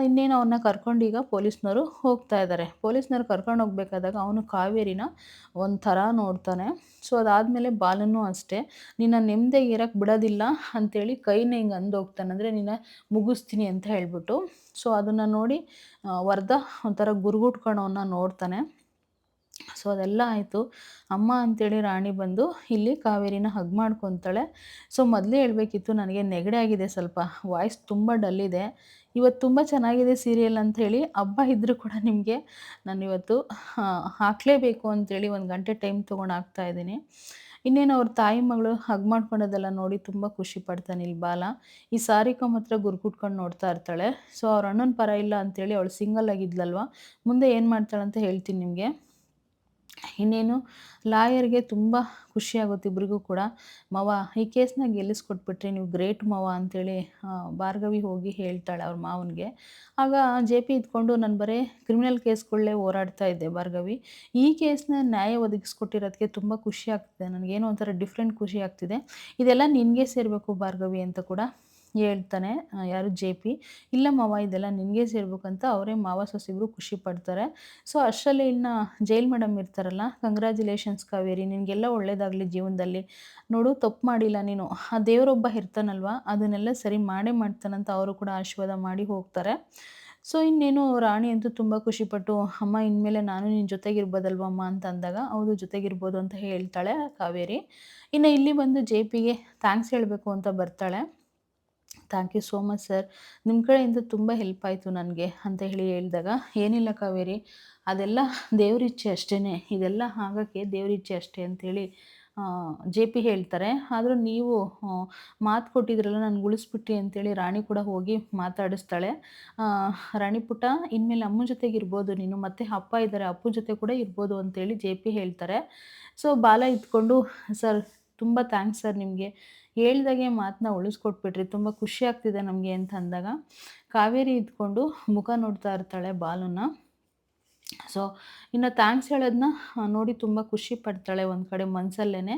ಇನ್ನೇನು ಅವನ್ನ ಕರ್ಕೊಂಡು ಈಗ ಪೊಲೀಸ್ನವರು ಹೋಗ್ತಾ ಇದ್ದಾರೆ. ಪೊಲೀಸ್ನವ್ರು ಕರ್ಕೊಂಡು ಹೋಗ್ಬೇಕಾದಾಗ ಅವನು ಕಾವೇರಿನ ಒಂಥರ ನೋಡ್ತಾನೆ. ಸೊ ಅದಾದಮೇಲೆ ಬಾಲನೂ ಅಷ್ಟೇ, ನಿನ್ನ ನೆಮ್ಮದಿಯಾಗಿ ಇರೋಕ್ಕೆ ಬಿಡೋದಿಲ್ಲ ಅಂಥೇಳಿ ಕೈನ ಹಿಂಗೆ ಅಂದೋಗ್ತಾನೆ. ಅಂದರೆ ನಿನ್ನ ಮುಗಿಸ್ತೀನಿ ಅಂತ ಹೇಳ್ಬಿಟ್ಟು. ಸೊ ಅದನ್ನು ನೋಡಿ ವರ್ಧ ಒಂಥರ ಗುರುಗುಟ್ಕೊಂಡು ಅವನ್ನ ನೋಡ್ತಾನೆ. ಸೊ ಅದೆಲ್ಲ ಆಯಿತು. ಅಮ್ಮ ಅಂತೇಳಿ ರಾಣಿ ಬಂದು ಇಲ್ಲಿ ಕಾವೇರಿನ ಹಗ್ ಮಾಡ್ಕೊತಾಳೆ. ಸೊ ಮೊದಲೇ ಹೇಳಬೇಕಿತ್ತು, ನನಗೆ ನೆಗಡಿ ಆಗಿದೆ, ಸ್ವಲ್ಪ ವಾಯ್ಸ್ ತುಂಬ ಡಲ್ ಇದೆ. ಇವತ್ತು ತುಂಬ ಚೆನ್ನಾಗಿದೆ ಸೀರಿಯಲ್ ಅಂಥೇಳಿ ಹಬ್ಬ ಇದ್ದರೂ ಕೂಡ ನಿಮಗೆ ನಾನು ಇವತ್ತು ಹಾಕಲೇಬೇಕು ಅಂಥೇಳಿ 1 ಗಂಟೆ ಟೈಮ್ ತೊಗೊಂಡು ಹಾಕ್ತಾಯಿದ್ದೀನಿ. ಇನ್ನೇನು ಅವ್ರ ತಾಯಿ ಮಗಳು ಹಗ್ ಮಾಡ್ಕೊಳೋದೆಲ್ಲ ನೋಡಿ ತುಂಬ ಖುಷಿ ಪಡ್ತಾನೆ ಇಲ್ಲಿ ಬಾಲ. ಈ ಸಾರಿಕಾ ಮಾತ್ರ ಗುರ್ಗುಟ್ಕೊಂಡು ನೋಡ್ತಾ ಇರ್ತಾಳೆ. ಸೊ ಅವ್ರ ಅಣ್ಣನ ಪರ ಇಲ್ಲ ಅಂಥೇಳಿ ಅವಳು ಸಿಂಗಲ್ ಆಗಿದ್ಲಲ್ವ, ಮುಂದೆ ಏನು ಮಾಡ್ತಾಳಂತ ಹೇಳ್ತೀನಿ ನಿಮಗೆ. ಇನ್ನೇನು ಲಾಯರ್‌ಗೆ ತುಂಬ ಖುಷಿಯಾಗುತ್ತೆ ಇಬ್ರಿಗೂ ಕೂಡ. "ಮಾವ ಈ ಕೇಸ್‌ನ ಗೆಲ್ಲಿಸ್ಕೊಟ್ಬಿಟ್ರಿ ನೀವು ಗ್ರೇಟ್ ಮಾವ" ಅಂತೇಳಿ ಭಾರ್ಗವಿ ಹೋಗಿ ಹೇಳ್ತಾಳೆ ಅವ್ರ ಮಾವನಿಗೆ. ಆಗ ಜೆ.ಪಿ ಇದ್ಕೊಂಡು "ನಾನು ಬರೇ ಕ್ರಿಮಿನಲ್ ಕೇಸ್‌ಗಳ್ನೇ ಹೋರಾಡ್ತಾ ಇದ್ದೆ ಭಾರ್ಗವಿ. ಈ ಕೇಸ್‌ನ ನ್ಯಾಯ ಒದಗಿಸ್ಕೊಟ್ಟಿರೋದಕ್ಕೆ ತುಂಬ ಖುಷಿ ಆಗ್ತಿದೆ. ನನಗೇನೋ ಒಂಥರ ಡಿಫ್ರೆಂಟ್ ಖುಷಿ ಆಗ್ತಿದೆ. ಇದೆಲ್ಲ ನಿನಗೆ ಸೇರಬೇಕು ಭಾರ್ಗವಿ" ಅಂತ ಕೂಡ ಹೇಳ್ತಾನೆ ಯಾರು ಜೆ.ಪಿ. "ಇಲ್ಲ ಮಾವ ಇದೆಲ್ಲ ನಿನಗೆ ಸೇರ್ಬೇಕಂತ" ಅವರೇ ಮಾವ ಸೊಸೆಯಿಬ್ರು ಖುಷಿ ಪಡ್ತಾರೆ. ಸೊ ಅಷ್ಟರಲ್ಲೇ ಇನ್ನು ಜೈಲ್ ಮೇಡಮ್ ಇರ್ತಾರಲ್ಲ, "ಕಂಗ್ರ್ಯಾಚುಲೇಷನ್ಸ್ ಕಾವೇರಿ, ನಿನಗೆಲ್ಲ ಒಳ್ಳೇದಾಗಲಿ ಜೀವನದಲ್ಲಿ. ನೋಡು ತಪ್ಪು ಮಾಡಿಲ್ಲ ನೀನು. ಆ ದೇವರೊಬ್ಬ ಇರ್ತಾನಲ್ವ, ಅದನ್ನೆಲ್ಲ ಸರಿ ಮಾಡೇ ಮಾಡ್ತಾನಂತ" ಅವರು ಕೂಡ ಆಶೀರ್ವಾದ ಮಾಡಿ ಹೋಗ್ತಾರೆ. ಸೊ ಇನ್ನೇನು ರಾಣಿ ಅಂತೂ ತುಂಬ ಖುಷಿಪಟ್ಟು, "ಅಮ್ಮ ಇನ್ಮೇಲೆ ನಾನು ನಿನ್ನ ಜೊತೆಗಿರ್ಬೋದಲ್ವಾ ಅಮ್ಮ" ಅಂತ ಅಂದಾಗ, "ಹೌದು ಜೊತೆಗಿರ್ಬೋದು" ಅಂತ ಹೇಳ್ತಾಳೆ ಕಾವೇರಿ. ಇನ್ನು ಇಲ್ಲಿ ಬಂದು ಜೆ ಪಿಗೆ ಥ್ಯಾಂಕ್ಸ್ ಹೇಳಬೇಕು ಅಂತ ಬರ್ತಾಳೆ. "Thank you so much sir. ನಿಮ್ಮ ಕಡೆಯಿಂದ ತುಂಬ ಹೆಲ್ಪ್ ಆಯಿತು ನನಗೆ" ಅಂತ ಹೇಳಿ ಹೇಳಿದಾಗ, "ಏನಿಲ್ಲ ಕಾವೇರಿ, ಅದೆಲ್ಲ ದೇವರಿಚ್ಛೆ ಅಷ್ಟೇನೆ. ಇದೆಲ್ಲ ಆಗೋಕ್ಕೆ ದೇವರಿಚ್ಛೆ ಅಷ್ಟೇ" ಅಂತೇಳಿ ಜೆ.ಪಿ ಹೇಳ್ತಾರೆ. ಆದರೂ ನೀವು ಮಾತು ಕೊಟ್ಟಿದ್ರಲ್ಲ ನನ್ಗೆ ಉಳಿಸ್ಬಿಟ್ರಿ ಅಂತೇಳಿ ರಾಣಿ ಕೂಡ ಹೋಗಿ ಮಾತಾಡಿಸ್ತಾಳೆ. "ರಾಣಿ ಪುಟ್ಟ, ಇನ್ಮೇಲೆ ಅಮ್ಮನ ಜೊತೆಗೆ ಇರ್ಬೋದು ನೀನು, ಮತ್ತೆ ಅಪ್ಪ ಇದ್ದಾರೆ, ಅಪ್ಪನ ಜೊತೆ ಕೂಡ ಇರ್ಬೋದು" ಅಂತೇಳಿ ಜೆ.ಪಿ ಹೇಳ್ತಾರೆ. ಸೊ ಬಾಲ ಇದ್ಕೊಂಡು, "ಸರ್ ತುಂಬ ಥ್ಯಾಂಕ್ಸ್ ಸರ್ ನಿಮಗೆ. ಹೇಳ್ದಾಗೆ ಮಾತನ್ನ ಉಳಿಸ್ಕೊಟ್ಬಿಟ್ರಿ. ತುಂಬ ಖುಷಿ ಆಗ್ತಿದೆ ನಮಗೆ" ಅಂತ ಅಂದಾಗ, ಕಾವೇರಿ ಇದ್ಕೊಂಡು ಮುಖ ನೋಡ್ತಾ ಇರ್ತಾಳೆ ಬಾಲುನ. ಸೊ ಇನ್ನು ಥ್ಯಾಂಕ್ಸ್ ಹೇಳೋದನ್ನ ನೋಡಿ ತುಂಬ ಖುಷಿ ಪಡ್ತಾಳೆ ಒಂದು ಕಡೆ ಮನಸಲ್ಲೇನೆ.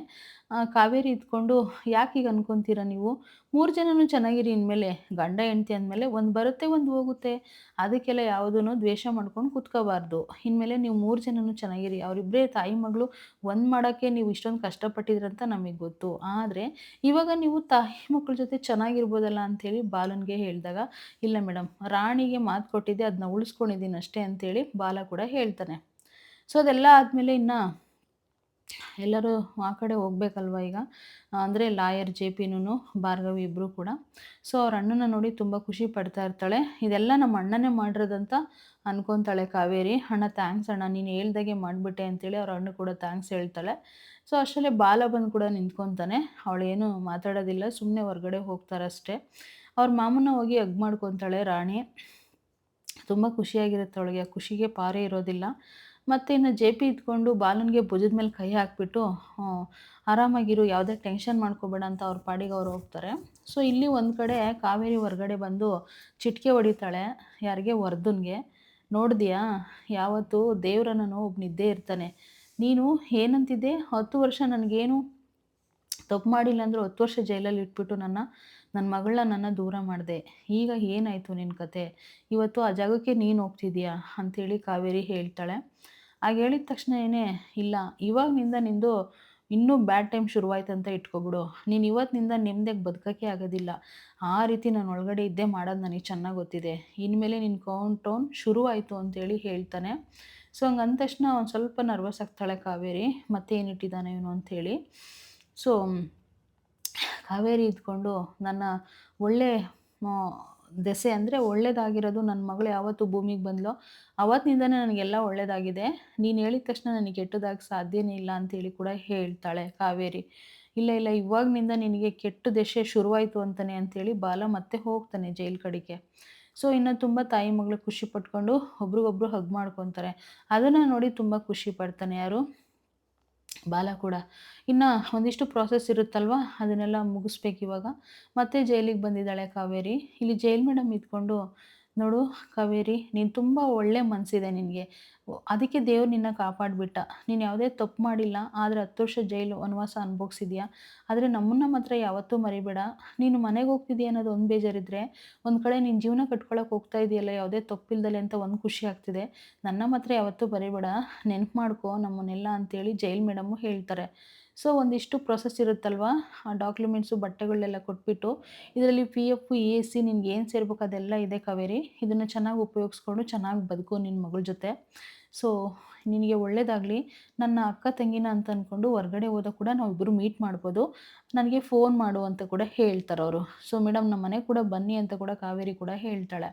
ಕಾವೇರಿ ಇದ್ಕೊಂಡು, "ಯಾಕೀಗ ಅನ್ಕೊಂತೀರ ನೀವು? 3 ಜನನು ಚೆನ್ನಾಗಿರಿ ಇನ್ಮೇಲೆ. ಗಂಡ ಹೆಂಡ್ತಿ ಅಂದಮೇಲೆ ಒಂದು ಬರುತ್ತೆ, ಒಂದು ಹೋಗುತ್ತೆ. ಅದಕ್ಕೆಲ್ಲ ಯಾವುದನ್ನು ದ್ವೇಷ ಮಾಡ್ಕೊಂಡು ಕೂತ್ಕೋಬಾರ್ದು. ಇನ್ಮೇಲೆ ನೀವು 3 ಜನನು ಚೆನ್ನಾಗಿರಿ. ಅವರಿಬ್ಬರೇ ತಾಯಿ ಮಗಳು ಒಂದು ಮಾಡೋಕ್ಕೆ ನೀವು ಇಷ್ಟೊಂದು ಕಷ್ಟಪಟ್ಟಿದ್ರಂತ ನಮಗೆ ಗೊತ್ತು. ಆದರೆ ಇವಾಗ ನೀವು ತಾಯಿ ಮಕ್ಳ ಜೊತೆ ಚೆನ್ನಾಗಿರ್ಬೋದಲ್ಲ" ಅಂತೇಳಿ ಬಾಲನ್ಗೆ ಹೇಳಿದಾಗ, "ಇಲ್ಲ ಮೇಡಮ್, ರಾಣಿಗೆ ಮಾತು ಕೊಟ್ಟಿದ್ದೆ, ಅದನ್ನ ಉಳಿಸ್ಕೊಂಡಿದ್ದೀನಿ ಅಷ್ಟೇ" ಅಂತೇಳಿ ಬಾಲ ಕೂಡ ಹೇಳ್ತಾನೆ. ಸೊ ಅದೆಲ್ಲ ಆದಮೇಲೆ ಇನ್ನು ಎಲ್ಲರೂ ಆ ಕಡೆ ಹೋಗ್ಬೇಕಲ್ವ ಈಗ. ಅಂದರೆ ಲಾಯರ್ ಜೆ.ಪಿನೂ, ಭಾರ್ಗವಿ ಇಬ್ಬರು ಕೂಡ. ಸೊ ಅವ್ರ ಅಣ್ಣನ ನೋಡಿ ತುಂಬ ಖುಷಿ ಪಡ್ತಾ ಇರ್ತಾಳೆ. ಇದೆಲ್ಲ ನಮ್ಮ ಅಣ್ಣನೇ ಮಾಡಿರೋದಂತ ಅನ್ಕೊತಾಳೆ ಕಾವೇರಿ. "ಅಣ್ಣ ಥ್ಯಾಂಕ್ಸ್ ಅಣ್ಣ, ನೀನು ಹೇಳ್ದಾಗೆ ಮಾಡಿಬಿಟ್ಟೆ" ಅಂತೇಳಿ ಅವ್ರ ಅಣ್ಣ ಕೂಡ ಥ್ಯಾಂಕ್ಸ್ ಹೇಳ್ತಾಳೆ. ಸೊ ಅಷ್ಟರಲ್ಲೇ ಬಾಲ ಬಂದು ಕೂಡ ನಿಂತ್ಕೊತಾನೆ. ಅವಳೇನು ಮಾತಾಡೋದಿಲ್ಲ, ಸುಮ್ಮನೆ ಹೊರಗಡೆ ಹೋಗ್ತಾರಷ್ಟೇ. ಅವ್ರ ಮಾಮನ್ನ ಹೋಗಿ ಹಗ್ ಮಾಡ್ಕೊತಾಳೆ ರಾಣಿ. ತುಂಬ ಖುಷಿಯಾಗಿರುತ್ತೆ ಅವಳಿಗೆ. ಆ ಖುಷಿಗೆ ಪಾರೇ ಇರೋದಿಲ್ಲ. ಮತ್ತು ಇನ್ನು ಜೆ.ಪಿ ಇದ್ಕೊಂಡು ಬಾಲನ್ಗೆ ಭುಜದ ಮೇಲೆ ಕೈ ಹಾಕ್ಬಿಟ್ಟು, "ಆರಾಮಾಗಿರು, ಯಾವುದೇ ಟೆನ್ಷನ್ ಮಾಡ್ಕೋಬೇಡ" ಅಂತ ಅವ್ರ ಪಾಡಿಗೆ ಅವ್ರು ಹೋಗ್ತಾರೆ. ಸೊ ಇಲ್ಲಿ ಒಂದು ಕಡೆ ಕಾವೇರಿ ಹೊರಗಡೆ ಬಂದು ಚಿಟಿಕೆ ಹೊಡಿತಾಳೆ. ಯಾರಿಗೆ? ವರ್ಧನ್‌ಗೆ. "ನೋಡಿದ್ಯಾ, ಯಾವತ್ತು ದೇವ್ರನ್ನೋ ಒಬ್ನಿದ್ದೇ ಇರ್ತಾನೆ. ನೀನು ಏನಂತಿದ್ದೆ? 10 ವರ್ಷ ನನಗೇನು ತಪ್ಪು ಮಾಡಿಲ್ಲ ಅಂದರೂ 10 ವರ್ಷ ಜೈಲಲ್ಲಿ ಇಟ್ಬಿಟ್ಟು ನನ್ನ ಮಗಳನ್ನ ದೂರ ಮಾಡಿದೆ. ಈಗ ಏನಾಯಿತು ನಿನ್ನ ಕತೆ? ಇವತ್ತು ಆ ಜಾಗಕ್ಕೆ ನೀನು ಹೋಗ್ತಿದ್ದೀಯಾ" ಅಂತೇಳಿ ಕಾವೇರಿ ಹೇಳ್ತಾಳೆ. ಹಾಗೆ ಹೇಳಿದ ತಕ್ಷಣನೇ, "ಇಲ್ಲ, ಇವಾಗ್ನಿಂದ ನಿಂದು ಇನ್ನೂ ಬ್ಯಾಡ್ ಟೈಮ್ ಶುರುವಾಯ್ತಂತ ಇಟ್ಕೊಬಿಡು. ನೀನು ಇವತ್ತಿನಿಂದ ನೆಮ್ಮದಿಯಾಗಿ ಬದುಕೋಕ್ಕೆ ಆಗೋದಿಲ್ಲ. ಆ ರೀತಿ ನಾನು ಒಳಗಡೆ ಇದ್ದೇ ಮಾಡೋದು ನನಗೆ ಚೆನ್ನಾಗಿ ಗೊತ್ತಿದೆ. ಇನ್ಮೇಲೆ ನಿನ್ನ ಕೌಂಟ್ ಡೌನ್ ಶುರುವಾಯಿತು" ಅಂತೇಳಿ ಹೇಳ್ತಾನೆ. ಸೊ ಹಂಗೆ ಅಂದ ತಕ್ಷಣ ಒಂದು ಸ್ವಲ್ಪ ನರ್ವಸ್ ಆಗ್ತಾಳೆ ಕಾವೇರಿ. ಮತ್ತೆ ಏನಿಟ್ಟಿದ್ದಾನೆ ಇವನು ಅಂತೇಳಿ. ಸೊ ಕಾವೇರಿ ಇದ್ಕೊಂಡು, "ನನ್ನ ಒಳ್ಳೆ ಮ ದೆಸೆ ಅಂದರೆ ಒಳ್ಳೇದಾಗಿರೋದು, ನನ್ನ ಮಗಳು ಯಾವತ್ತು ಭೂಮಿಗೆ ಬಂದಳೋ ಆವತ್ತಿನಿಂದನೇ ನನಗೆಲ್ಲ ಒಳ್ಳೇದಾಗಿದೆ. ನೀನು ಹೇಳಿದ ತಕ್ಷಣ ನನಗೆ ಕೆಟ್ಟದಾಗಕ್ಕೆ ಸಾಧ್ಯನೇ ಇಲ್ಲ" ಅಂತೇಳಿ ಕೂಡ ಹೇಳ್ತಾಳೆ ಕಾವೇರಿ. "ಇಲ್ಲ ಇಲ್ಲ, ಇವಾಗ್ನಿಂದ ನಿನಗೆ ಕೆಟ್ಟ ದೆಸೆ ಶುರುವಾಯಿತು ಅಂತಾನೆ" ಅಂತೇಳಿ ಬಾಲ ಮತ್ತೆ ಹೋಗ್ತಾನೆ ಜೈಲ್ ಕಡೆಗೆ. ಸೊ ಇನ್ನು ತುಂಬ ತಾಯಿ ಮಗಳು ಖುಷಿ ಪಟ್ಕೊಂಡು ಒಬ್ರಿಗೊಬ್ರು ಹಗ್ ಮಾಡ್ಕೊತಾರೆ. ಅದನ್ನು ನೋಡಿ ತುಂಬ ಖುಷಿ ಪಡ್ತಾನೆ ಯಾರು? ಬಾಲ ಕೂಡ. ಇನ್ನು ಒಂದಿಷ್ಟು ಪ್ರಾಸೆಸ್ ಇರುತ್ತಲ್ವ, ಅದನ್ನೆಲ್ಲ ಮುಗಿಸ್ಬೇಕಿವಾಗ. ಮತ್ತೆ ಜೈಲಿಗೆ ಬಂದಿದ್ದಾಳೆ ಕಾವೇರಿ. ಇಲ್ಲಿ ಜೈಲ್ ಮೇಡಮ್ ಇದ್ಕೊಂಡು, "ನೋಡು ಕಾವೇರಿ, ನೀನು ತುಂಬ ಒಳ್ಳೆ ಮನಸ್ಸಿದೆ ನಿನಗೆ. ಅದಕ್ಕೆ ದೇವ್ರು ನಿನ್ನ ಕಾಪಾಡಿಬಿಟ್ಟ. ನೀನು ಯಾವುದೇ ತಪ್ಪು ಮಾಡಿಲ್ಲ, ಆದರೆ 10 ವರ್ಷ ಜೈಲು ವನವಾಸ ಅನುಭವಿಸಿದ್ಯಾ. ಆದರೆ ನಮ್ಮನ್ನ ಮಾತ್ರ ಯಾವತ್ತೂ ಮರಿಬೇಡ. ನೀನು ಮನೆಗೆ ಹೋಗ್ತಿದ್ದೀಯ ಅನ್ನೋದು ಒಂದು ಬೇಜಾರಿದ್ರೆ, ಒಂದು ಕಡೆ ನಿನ್ನ ಜೀವನ ಕಟ್ಕೊಳಕ್ಕೆ ಹೋಗ್ತಾ ಇದೆಯಲ್ಲ ಯಾವುದೇ ತಪ್ಪಿಲ್ದಲೆ ಅಂತ ಒಂದು ಖುಷಿ ಆಗ್ತಿದೆ. ನನ್ನ ಮಾತ್ರ ಯಾವತ್ತೂ ಮರಿಬೇಡ. ನೆನ್ಪು ಮಾಡ್ಕೋ ನಮ್ಮನ್ನೆಲ್ಲ" ಅಂತೇಳಿ ಜೈಲ್ ಮೇಡಮ್ಮು ಹೇಳ್ತಾರೆ. ಸೊ ಒಂದಿಷ್ಟು ಪ್ರೊಸೆಸ್ ಇರುತ್ತಲ್ವ, ಆ ಡಾಕ್ಯುಮೆಂಟ್ಸು ಬಟ್ಟೆಗಳನ್ನೆಲ್ಲ ಕೊಟ್ಬಿಟ್ಟು, "ಇದರಲ್ಲಿ ಪಿ.ಎಫ್, ಇ.ಎಸ್.ಸಿ ನಿನ್ಗೆ ಏನು ಸೇರ್ಬೇಕು ಅದೆಲ್ಲ ಇದೆ ಕಾವೇರಿ. ಇದನ್ನು ಚೆನ್ನಾಗಿ ಉಪಯೋಗಿಸ್ಕೊಂಡು ಚೆನ್ನಾಗಿ ಬದುಕು ನಿನ್ನ ಮಗಳ ಜೊತೆ. ಸೊ ನಿನಗೆ ಒಳ್ಳೆಯದಾಗಲಿ. ನನ್ನ ಅಕ್ಕ ತಂಗಿನ ಅಂತ ಅಂದ್ಕೊಂಡು ಹೊರಗಡೆ ಹೋದಾಗ ಕೂಡ ನಾವಿಬ್ಬರು ಮೀಟ್ ಮಾಡ್ಬೋದು. ನನಗೆ ಫೋನ್ ಮಾಡು" ಅಂತ ಕೂಡ ಹೇಳ್ತಾರವರು. "ಸೊ ಮೇಡಮ್ ನಮ್ಮ ಮನೆಗೆ ಕೂಡ ಬನ್ನಿ" ಅಂತ ಕೂಡ ಕಾವೇರಿ ಕೂಡ ಹೇಳ್ತಾಳೆ.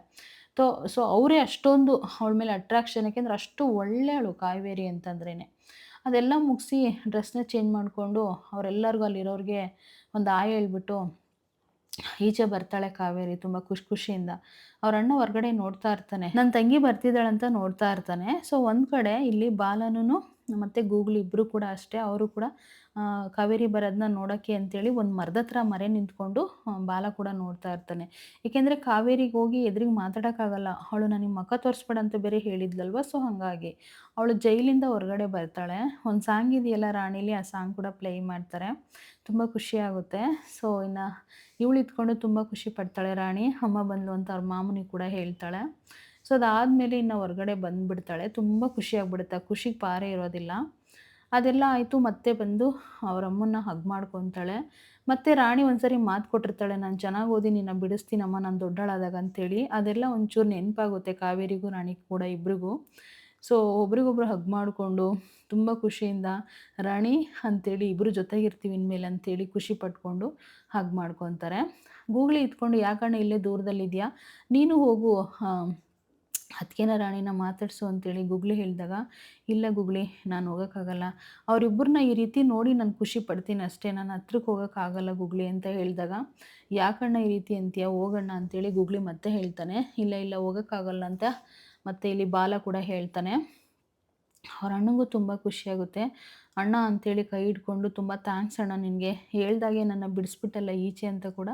ತೊ ಸೊ ಅವರೇ ಅಷ್ಟೊಂದು ಅವಳ ಮೇಲೆ ಅಟ್ರಾಕ್ಷನ್, ಯಾಕೆಂದರೆ ಅಷ್ಟು ಒಳ್ಳೆಯವಳು ಕಾವೇರಿ ಅಂತಂದ್ರೇನೆ. ಅದೆಲ್ಲ ಮುಗಿಸಿ ಡ್ರೆಸ್ನ ಚೇಂಜ್ ಮಾಡಿಕೊಂಡು ಅವರೆಲ್ಲರಿಗೂ ಅಲ್ಲಿರೋರಿಗೆ ಒಂದು ಹಾಯ್ ಹೇಳ್ಬಿಟ್ಟು ಈಚೆ ಬರ್ತಾಳೆ ಕಾವೇರಿ ತುಂಬ ಖುಷಿಯಿಂದ. ಅವ್ರ ಅಣ್ಣ ಹೊರಗಡೆ ನೋಡ್ತಾ ಇರ್ತಾನೆ. ನನ್ನ ತಂಗಿ ಬರ್ತಿದ್ದಾಳಂತ ನೋಡ್ತಾ ಇರ್ತಾನೆ. ಸೊ ಒಂದು ಕಡೆ ಇಲ್ಲಿ ಬಾಲನುನು ಮತ್ತೆ ಗೂಗ್ಲಿ ಇಬ್ರು ಕೂಡ ಅಷ್ಟೇ. ಅವರು ಕೂಡ ಕಾವೇರಿ ಬರೋದನ್ನ ನೋಡೋಕ್ಕೆ ಅಂತೇಳಿ ಒಂದು ಮರದ ಹತ್ರ ಮರೆ ನಿಂತ್ಕೊಂಡು ಬಾಲ ಕೂಡ ನೋಡ್ತಾ ಇರ್ತಾನೆ. ಏಕೆಂದರೆ ಕಾವೇರಿಗೆ ಹೋಗಿ ಎದುರಿಗೆ ಮಾತಾಡೋಕ್ಕಾಗಲ್ಲ. ಅವಳು ನನಗೆ ಮುಖ ತೋರಿಸ್ಬೇಡ ಅಂತ ಬೇರೆ ಹೇಳಿದ್ಲಲ್ವ. ಸೊ ಹಾಗಾಗಿ ಅವಳು ಜೈಲಿಂದ ಹೊರಗಡೆ ಬರ್ತಾಳೆ. ಒಂದು ಸಾಂಗ್ ಇದೆಯಲ್ಲ ರಾಣಿಲಿ, ಆ ಸಾಂಗ್ ಕೂಡ ಪ್ಲೇ ಮಾಡ್ತಾರೆ. ತುಂಬ ಖುಷಿಯಾಗುತ್ತೆ. ಸೊ ಇನ್ನು ಇವಳು ಇದ್ಕೊಂಡು ತುಂಬ ಖುಷಿ ಪಡ್ತಾಳೆ ರಾಣಿ. ಅಮ್ಮ ಬಂದ್ಲು ಅಂತ ಅವ್ರ ಮಾಮನಿಗೆ ಕೂಡ ಹೇಳ್ತಾಳೆ. ಸೊ ಅದಾದಮೇಲೆ ಇನ್ನು ಹೊರಗಡೆ ಬಂದುಬಿಡ್ತಾಳೆ. ತುಂಬ ಖುಷಿಯಾಗ್ಬಿಡುತ್ತೆ. ಆ ಖುಷಿಗೆ ಪಾರೇ ಇರೋದಿಲ್ಲ. ಅದೆಲ್ಲ ಆಯಿತು. ಮತ್ತೆ ಬಂದು ಅವ್ರ ಅಮ್ಮನ್ನ ಹಗ್ ಮಾಡ್ಕೊತಾಳೆ. ಮತ್ತೆ ರಾಣಿ ಒಂದ್ಸರಿ ಮಾತು ಕೊಟ್ಟಿರ್ತಾಳೆ, ನಾನು ಚೆನ್ನಾಗಿ ಓದಿ ನಿನ್ನ ಬಿಡಿಸ್ತೀನಮ್ಮ ನಾನು ದೊಡ್ಡವಳಾದಾಗ ಅಂತೇಳಿ. ಅದೆಲ್ಲ ಒಂಚೂರು ನೆನಪಾಗುತ್ತೆ ಕಾವೇರಿಗೂ ರಾಣಿಗೂ ಕೂಡ ಇಬ್ರಿಗೂ. ಸೊ ಒಬ್ರಿಗೊಬ್ರು ಹಗ್ ಮಾಡಿಕೊಂಡು ತುಂಬ ಖುಷಿಯಿಂದ ರಾಣಿ ಅಂತೇಳಿ ಇಬ್ಬರು ಜೊತೆಗಿರ್ತೀವಿ ಇನ್ಮೇಲೆ ಅಂತೇಳಿ ಖುಷಿ ಪಟ್ಕೊಂಡು ಹಗ್ ಮಾಡ್ಕೊತಾರೆ. ಗೂಗ್ಲಿ ಇದ್ಕೊಂಡು ಯಾಕಣ್ಣ ಇಲ್ಲೇ ದೂರದಲ್ಲಿದ್ಯಾ, ನೀನು ಹೋಗು ಅದ್ಕೇನ ರಾಣಿನ ಮಾತಾಡಿಸು ಅಂತೇಳಿ ಗೂಗ್ಲಿ ಹೇಳಿದಾಗ, ಇಲ್ಲ ಗೂಗ್ಲಿ ನಾನು ಹೋಗೋಕ್ಕಾಗಲ್ಲ, ಅವರಿಬ್ಬರನ್ನ ಈ ರೀತಿ ನೋಡಿ ನಾನು ಖುಷಿ ಪಡ್ತೀನಿ ಅಷ್ಟೇ, ನಾನು ಹತ್ರಕ್ಕೆ ಹೋಗೋಕ್ಕಾಗಲ್ಲ ಗೂಗ್ಲಿ ಅಂತ ಹೇಳಿದಾಗ, ಯಾಕಣ್ಣ ಈ ರೀತಿ ಅಂತೀಯ, ಹೋಗೋಣ ಅಂತೇಳಿ ಗೂಗ್ಲಿ ಮತ್ತೆ ಹೇಳ್ತಾನೆ. ಇಲ್ಲ ಇಲ್ಲ ಹೋಗೋಕ್ಕಾಗಲ್ಲ ಅಂತ ಮತ್ತೆ ಇಲ್ಲಿ ಬಾಲ ಕೂಡ ಹೇಳ್ತಾನೆ. ಅವ್ರ ಅಣ್ಣಂಗೂ ತುಂಬ ಖುಷಿಯಾಗುತ್ತೆ. ಅಣ್ಣ ಅಂತೇಳಿ ಕೈ ಹಿಡ್ಕೊಂಡು ತುಂಬ ಥ್ಯಾಂಕ್ಸ್ ಅಣ್ಣ ನಿನಗೆ, ಹೇಳ್ದಾಗೆ ನನ್ನ ಬಿಡಿಸ್ಬಿಟ್ಟಲ್ಲ ಈಚೆ ಅಂತ ಕೂಡ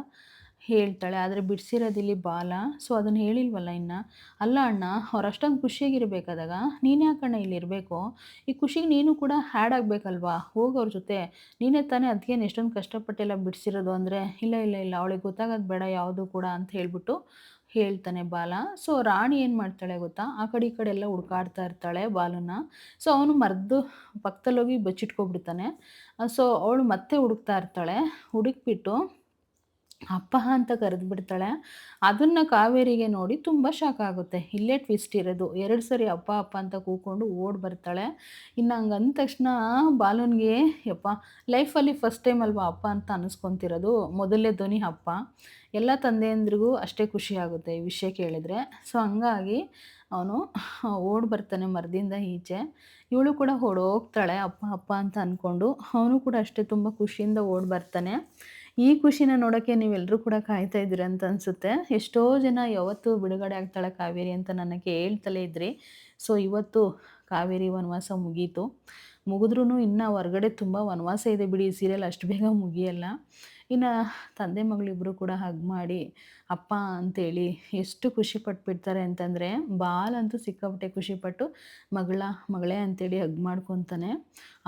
ಹೇಳ್ತಾಳೆ. ಆದರೆ ಬಿಡಿಸಿರೋದಿಲ್ಲಿ ಬಾಲ. ಸೊ ಅದನ್ನು ಹೇಳಿಲ್ವಲ್ಲ ಇನ್ನು. ಅಲ್ಲ ಅಣ್ಣ, ಅವ್ರು ಅಷ್ಟೊಂದು ಖುಷಿಯಾಗಿರ್ಬೇಕಾದಾಗ ನೀನು ಯಾಕಣ್ಣ ಇಲ್ಲಿರಬೇಕು, ಈ ಖುಷಿಗೆ ನೀನು ಕೂಡ ಹ್ಯಾಡ್ ಆಗಬೇಕಲ್ವಾ, ಹೋಗು ಅವ್ರ ಜೊತೆ, ನೀನೇ ತಾನೇ ಅದಕ್ಕೇನು ಎಷ್ಟೊಂದು ಕಷ್ಟಪಟ್ಟೆಲ್ಲ ಬಿಡಿಸಿರೋದು ಅಂದರೆ, ಇಲ್ಲ ಇಲ್ಲ ಇಲ್ಲ ಅವಳಿಗೆ ಗೊತ್ತಾಗೋದು ಬೇಡ ಯಾವುದು ಕೂಡ ಅಂತ ಹೇಳ್ಬಿಟ್ಟು ಹೇಳ್ತಾನೆ ಬಾಲ. ಸೊ ರಾಣಿ ಏನು ಮಾಡ್ತಾಳೆ ಗೊತ್ತಾ, ಆ ಕಡೆ ಈ ಕಡೆ ಎಲ್ಲ ಹುಡ್ಕಾಡ್ತಾ ಇರ್ತಾಳೆ ಬಾಲನ್ನ. ಸೊ ಅವನು ಮರದ ಪಕ್ಕದಲ್ಲೋಗಿ ಬಚ್ಚಿಟ್ಕೊಬಿಡ್ತಾನೆ. ಸೊ ಅವಳು ಮತ್ತೆ ಹುಡುಕ್ತಾ ಇರ್ತಾಳೆ. ಹುಡುಕ್ಬಿಟ್ಟು ಅಪ್ಪ ಅಂತ ಕರೆದ್ಬಿಡ್ತಾಳೆ. ಅದನ್ನು ಕಾವೇರಿಗೆ ನೋಡಿ ತುಂಬ ಶಾಕ್ ಆಗುತ್ತೆ. ಇಲ್ಲೇ ಟ್ವಿಸ್ಟ್ ಇರೋದು. 2 ಸರಿ ಅಪ್ಪ ಅಪ್ಪ ಅಂತ ಕೂಗ್ಕೊಂಡು ಓಡಿ ಬರ್ತಾಳೆ. ಇನ್ನು ಹಂಗೆ ಅಂದ ತಕ್ಷಣ ಬಾಲುನ್ಗೆ ಯಪ್ಪಾ ಲೈಫಲ್ಲಿ ಫಸ್ಟ್ ಟೈಮ್ ಅಲ್ವಾ ಅಪ್ಪ ಅಂತ ಅನ್ನಿಸ್ಕೊತಿರೋದು. ಮೊದಲನೇ ಧ್ವನಿ ಅಪ್ಪ. ಎಲ್ಲ ತಂದೆಯಂದ್ರಿಗೂ ಅಷ್ಟೇ ಖುಷಿಯಾಗುತ್ತೆ ಈ ವಿಷಯ ಕೇಳಿದರೆ. ಸೊ ಹಂಗಾಗಿ ಅವನು ಓಡಿ ಬರ್ತಾನೆ ಮರದಿಂದ ಈಚೆ. ಇವಳು ಕೂಡ ಓಡೋಗ್ತಾಳೆ ಅಪ್ಪ ಅಪ್ಪ ಅಂತ ಅಂದ್ಕೊಂಡು. ಅವನು ಕೂಡ ಅಷ್ಟೇ ತುಂಬ ಖುಷಿಯಿಂದ ಓಡಿ ಬರ್ತಾನೆ. ಈ ಖುಷಿನ ನೋಡೋಕ್ಕೆ ನೀವೆಲ್ಲರೂ ಕೂಡ ಕಾಯ್ತಾ ಇದ್ದೀರ ಅಂತ ಅನಿಸುತ್ತೆ. ಎಷ್ಟೋ ಜನ ಯಾವತ್ತು ಬಿಡುಗಡೆ ಆಗ್ತಾಳೆ ಕಾವೇರಿ ಅಂತ ನನಗೆ ಹೇಳ್ತಲೇ ಇದ್ರಿ. ಸೊ ಇವತ್ತು ಕಾವೇರಿ ವನವಾಸ ಮುಗೀತು. ಮುಗಿದ್ರೂ ಇನ್ನೂ ಹೊರಗಡೆ ತುಂಬ ವನವಾಸ ಇದೆ ಬಿಡಿ. ಈ ಸೀರಿಯಲ್ ಅಷ್ಟು ಬೇಗ ಮುಗಿಯಲ್ಲ. ಇನ್ನು ತಂದೆ ಮಗಳಿಬ್ಬರು ಕೂಡ ಹಗ್ ಮಾಡಿ ಅಪ್ಪ ಅಂತೇಳಿ ಎಷ್ಟು ಖುಷಿ ಪಟ್ಬಿಡ್ತಾರೆ ಅಂತಂದರೆ, ಬಾಲಂತೂ ಸಿಕ್ಕಾಪಟ್ಟೆ ಖುಷಿಪಟ್ಟು ಮಗಳೇ ಅಂತೇಳಿ ಹಗ್ ಮಾಡ್ಕೊತಾನೆ.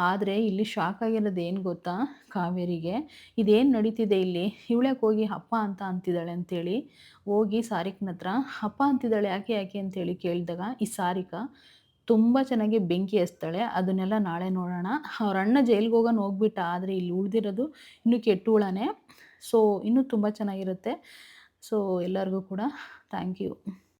ಆದರೆ ಇಲ್ಲಿ ಶಾಕ್ ಆಗಿರೋದು ಏನು ಗೊತ್ತಾ ಕಾವೇರಿಗೆ, ಇದೇನು ನಡೀತಿದೆ ಇಲ್ಲಿ, ಇವಳ್ಯಾಕೆ ಹೋಗಿ ಅಪ್ಪ ಅಂತ ಅಂತಿದ್ದಾಳೆ ಅಂತೇಳಿ ಹೋಗಿ ಸಾರಿಕನ ಹತ್ರ ಅಪ್ಪ ಅಂತಿದ್ದಾಳೆ ಯಾಕೆ ಯಾಕೆ ಅಂತೇಳಿ ಕೇಳಿದಾಗ, ಈ ಸಾರಿಕಾ ತುಂಬ ಚೆನ್ನಾಗಿ ಬೆಂಕಿ ಹಚ್ತಾಳೆ. ಅದನ್ನೆಲ್ಲ ನಾಳೆ ನೋಡೋಣ. ಅವ್ರ ಅಣ್ಣ ಜೈಲ್ಗೆ ಹೋಗ್ಬಿಟ್ಟ. ಆದರೆ ಇಲ್ಲಿ ಉಳಿದಿರೋದು ಇನ್ನೂ ಕೆಟ್ಟುಳನೇ. ಸೊ ಇನ್ನೂ ತುಂಬ ಚೆನ್ನಾಗಿರುತ್ತೆ. ಸೊ ಎಲ್ಲರಿಗೂ ಕೂಡ ಥ್ಯಾಂಕ್ ಯು.